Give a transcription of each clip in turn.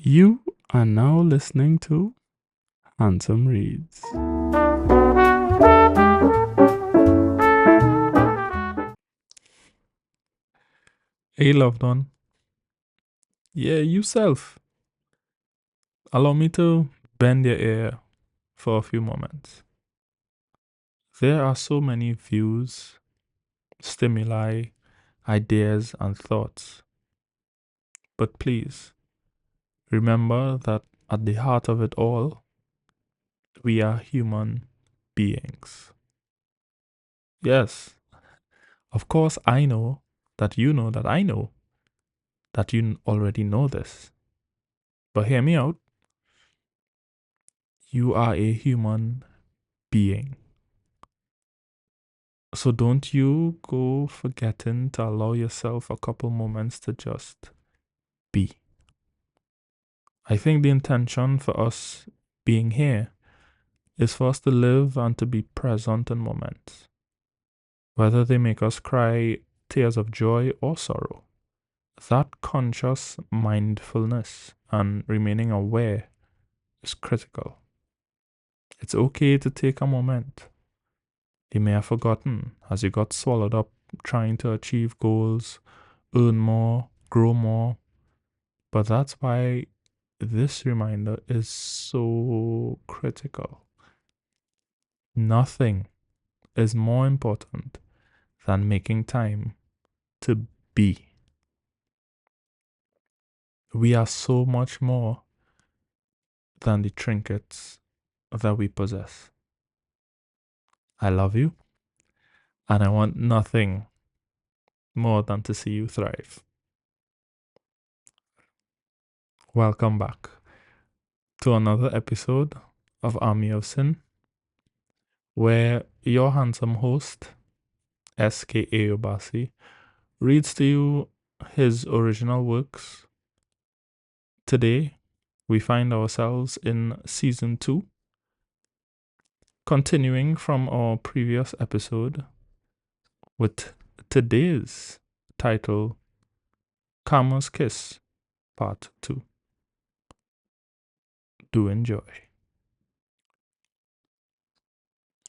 You are now listening to Handsome Reads. Hey, loved one. Yeah, yourself. Allow me to bend your ear for a few moments. There are so many views, stimuli, ideas, and thoughts. But please, remember that at the heart of it all, we are human beings. Yes, of course, I know that you know that I know that you already know this. But hear me out. You are a human being. So don't you go forgetting to allow yourself a couple moments to just be. I think the intention for us being here is for us to live and to be present in moments, whether they make us cry tears of joy or sorrow. That conscious mindfulness and remaining aware is critical. It's okay to take a moment. You may have forgotten as you got swallowed up trying to achieve goals, earn more, grow more. But that's why this reminder is so critical. Nothing is more important than making time to be. We are so much more than the trinkets that we possess. I love you, and I want nothing more than to see you thrive. Welcome back to another episode of Army of Sin, where your handsome host, S.K.A. Obasi, reads to you his original works. Today, we find ourselves in Season 2, continuing from our previous episode with today's title, Karma's Kiss, Part 2. Do enjoy.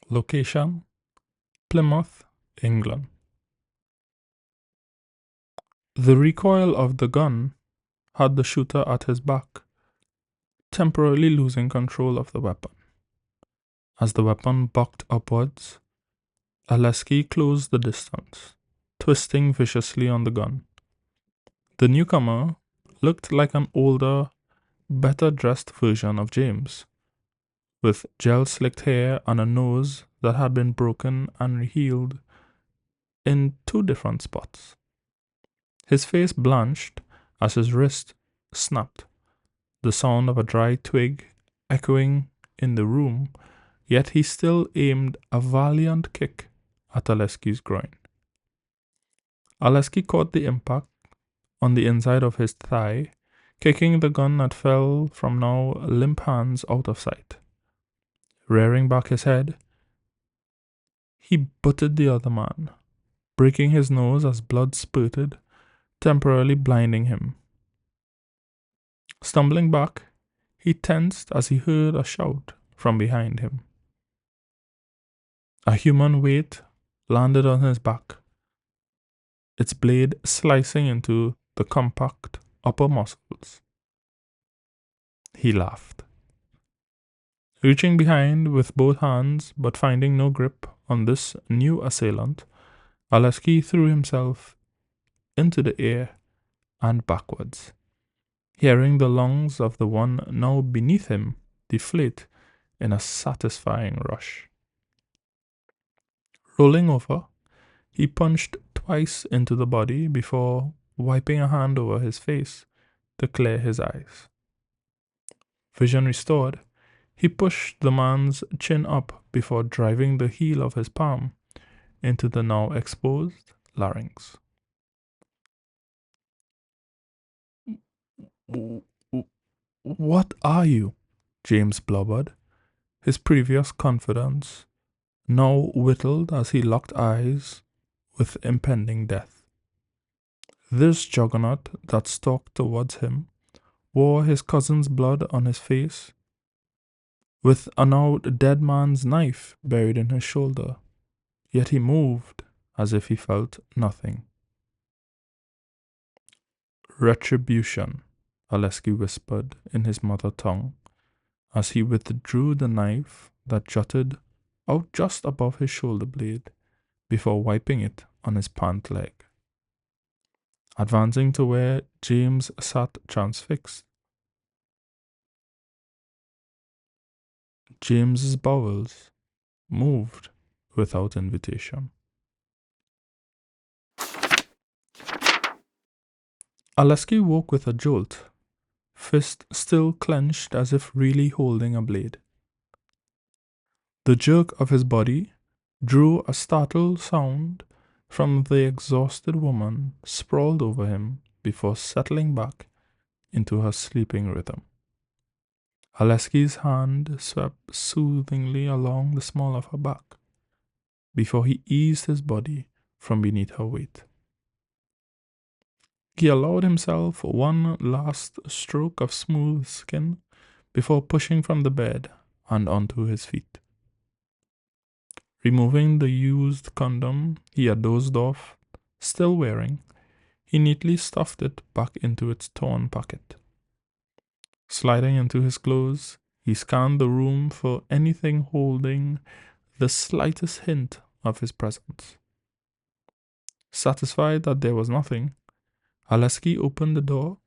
Location, Plymouth, England. The recoil of the gun had the shooter at his back, temporarily losing control of the weapon. As the weapon bucked upwards, 𝐵𝐔𝐘𝐒 closed the distance, twisting viciously on the gun. The newcomer looked like an older, better-dressed version of James, with gel-slicked hair and a nose that had been broken and healed in 2 different spots. His face blanched as his wrist snapped, the sound of a dry twig echoing in the room, yet he still aimed a valiant kick at 𝐵𝐔𝐾𝐒's groin. 𝐵𝐔𝐾𝐒 caught the impact on the inside of his thigh, kicking the gun that fell from now limp hands out of sight. Rearing back his head, he butted the other man, breaking his nose as blood spurted, temporarily blinding him. Stumbling back, he tensed as he heard a shout from behind him. A human weight landed on his back, its blade slicing into the compact upper muscles. He laughed. Reaching behind with both hands but finding no grip on this new assailant, 𝐵𝐔𝐾𝐒 threw himself into the air and backwards, hearing the lungs of the one now beneath him deflate in a satisfying rush. Rolling over, he punched twice into the body before wiping a hand over his face to clear his eyes. Vision restored, he pushed the man's chin up before driving the heel of his palm into the now exposed larynx. "What are you?" James blubbered, his previous confidence now whittled as he locked eyes with impending death. This juggernaut that stalked towards him wore his cousin's blood on his face, with a now dead man's knife buried in his shoulder, yet he moved as if he felt nothing. Retribution, 𝐵𝐔𝐾 whispered in his mother tongue, as he withdrew the knife that jutted out just above his shoulder blade before wiping it on his pant leg. Advancing to where James sat transfixed, James's bowels moved without invitation. 𝐵𝐷𝐾 woke with a jolt, fist still clenched as if really holding a blade. The jerk of his body drew a startled sound from the exhausted woman sprawled over him before settling back into her sleeping rhythm. 𝐵𝐷𝐾's hand swept soothingly along the small of her back before he eased his body from beneath her weight. He allowed himself one last stroke of smooth skin before pushing from the bed and onto his feet. Removing the used condom he had dozed off, still wearing, he neatly stuffed it back into its torn pocket. Sliding into his clothes, he scanned the room for anything holding the slightest hint of his presence. Satisfied that there was nothing, 𝐵𝐷𝐾 opened the door,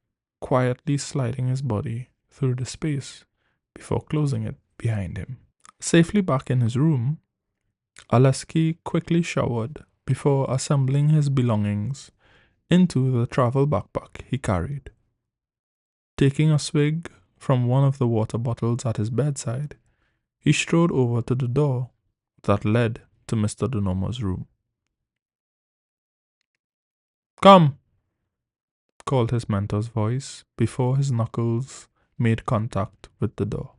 quietly sliding his body through the space before closing it behind him. Safely back in his room, 𝐵𝐷𝐾 quickly showered before assembling his belongings into the travel backpack he carried. Taking a swig from one of the water bottles at his bedside, he strode over to the door that led to Mr. Denomo's room. "Come!" called his mentor's voice before his knuckles made contact with the door.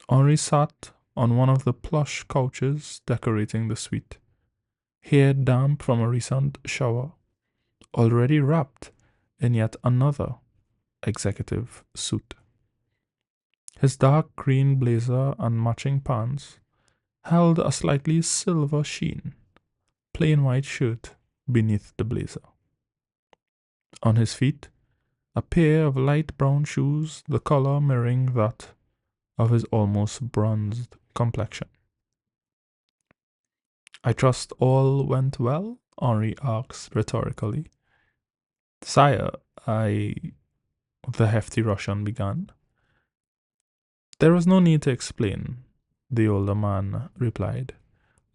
Henri sat on one of the plush couches decorating the suite, hair damp from a recent shower, already wrapped in yet another executive suit. His dark green blazer and matching pants held a slightly silver sheen, plain white shirt beneath the blazer. On his feet, a pair of light brown shoes, the color mirroring that of his almost bronzed complexion. "I trust all went well?" Henri asked rhetorically. "Sire, the hefty Russian began. "There was no need to explain," the older man replied,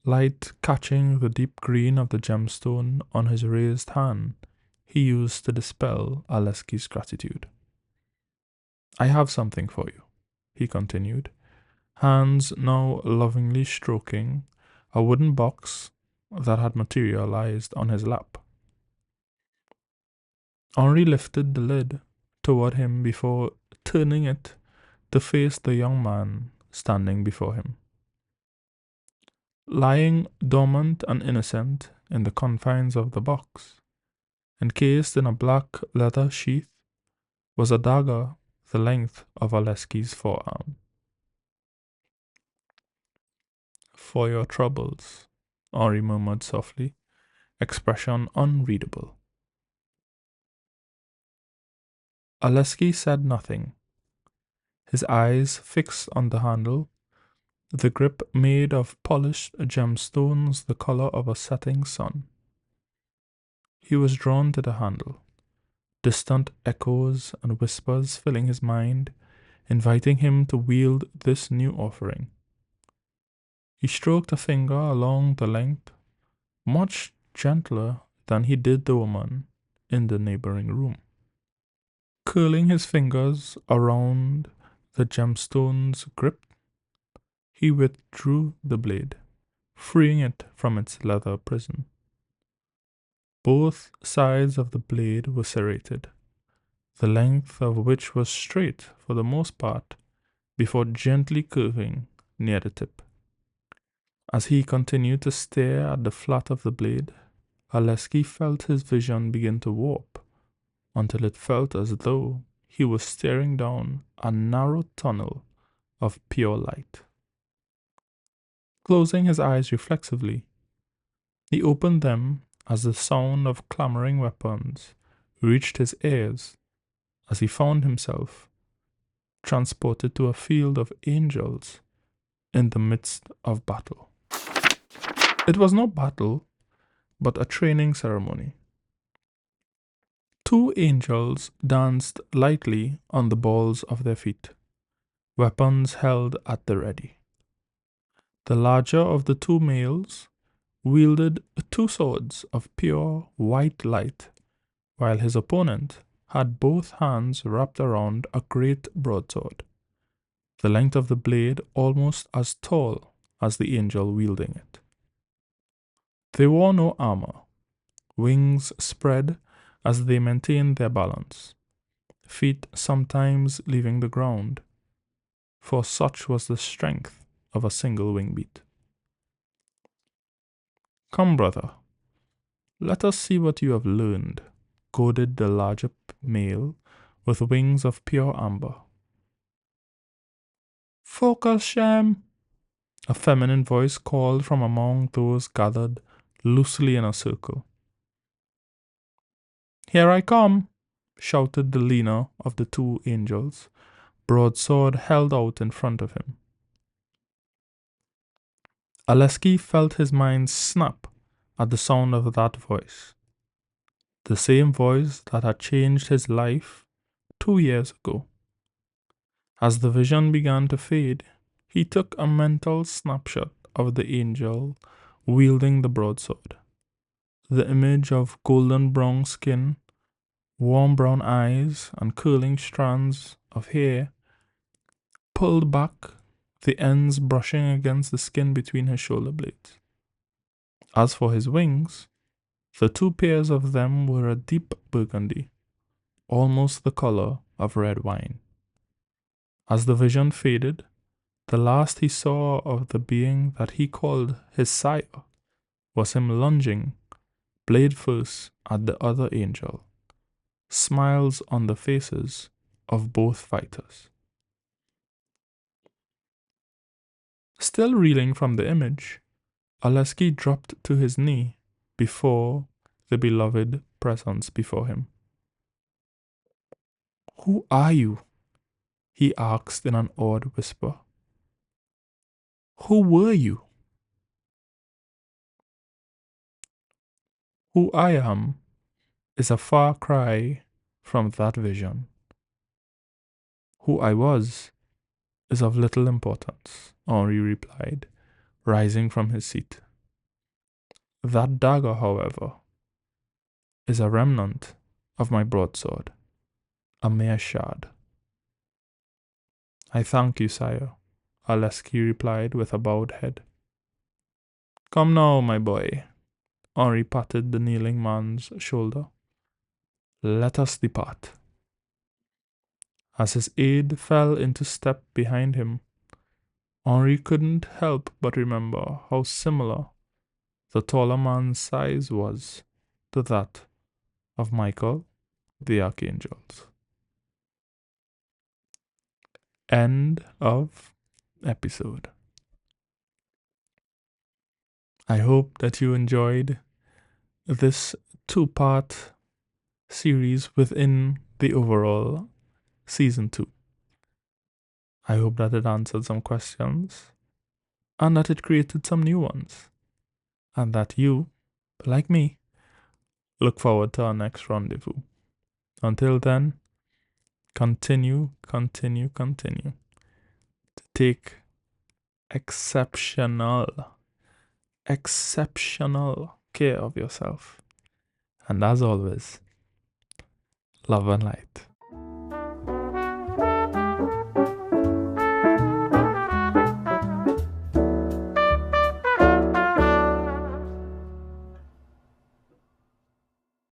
light catching the deep green of the gemstone on his raised hand he used to dispel 𝐵𝐷𝐾's gratitude. "I have something for you," he continued, hands now lovingly stroking a wooden box that had materialized on his lap. Henri lifted the lid toward him before turning it to face the young man standing before him. Lying dormant and innocent in the confines of the box, encased in a black leather sheath, was a dagger the length of 𝐵𝐷𝐾's forearm. "For your troubles," Henri murmured softly, expression unreadable. 𝐵𝐷𝐾 said nothing, his eyes fixed on the handle, the grip made of polished gemstones the color of a setting sun. He was drawn to the handle, distant echoes and whispers filling his mind, inviting him to wield this new offering. He stroked a finger along the length, much gentler than he did the woman in the neighboring room. Curling his fingers around the gemstone's grip, he withdrew the blade, freeing it from its leather prison. Both sides of the blade were serrated, the length of which was straight for the most part, before gently curving near the tip. As he continued to stare at the flat of the blade, 𝐵𝐷𝐾 felt his vision begin to warp, until it felt as though he was staring down a narrow tunnel of pure light. Closing his eyes reflexively, he opened them as the sound of clamoring weapons reached his ears as he found himself transported to a field of angels in the midst of battle. It was no battle, but a training ceremony. 2 angels danced lightly on the balls of their feet, weapons held at the ready. The larger of the 2 males wielded 2 swords of pure white light, while his opponent had both hands wrapped around a great broadsword, the length of the blade almost as tall as the angel wielding it. They wore no armor, wings spread as they maintained their balance, feet sometimes leaving the ground, for such was the strength of a single wing beat. "Come, brother, let us see what you have learned," goaded the larger male with wings of pure amber. "Focus, Shem," a feminine voice called from among those gathered loosely in a circle. "Here I come," shouted the leaner of the 2 angels, broadsword held out in front of him. 𝐵𝐔𝐾𝐒 felt his mind snap at the sound of that voice, the same voice that had changed his life 2 years ago. As the vision began to fade, he took a mental snapshot of the angel wielding the broadsword. The image of golden brown skin, warm brown eyes, and curling strands of hair pulled back, the ends brushing against the skin between his shoulder blades. As for his wings, the 2 pairs of them were a deep burgundy, almost the color of red wine. As the vision faded, the last he saw of the being that he called his sire was him lunging, blade first, at the other angel, smiles on the faces of both fighters. Still reeling from the image, 𝐵𝐔𝐾𝐒 dropped to his knee before the beloved presence before him. "Who are you?" he asked in an awed whisper. "Who were you?" "Who I am is a far cry from that vision. Who I was is of little importance," Henri replied, rising from his seat. "That dagger, however, is a remnant of my broadsword, a mere shard." "I thank you, sire," 𝐵𝐔𝐾𝐒 replied with a bowed head. "Come now, my boy," Henri patted the kneeling man's shoulder. "Let us depart." As his aide fell into step behind him, Henri couldn't help but remember how similar the taller man's size was to that of Michael the Archangel. End of episode. I hope that you enjoyed this 2-part series within the overall season 2. I hope that it answered some questions and that it created some new ones, and that you, like me, look forward to our next rendezvous. Until then, continue to take exceptional care of yourself. And as always, love and light.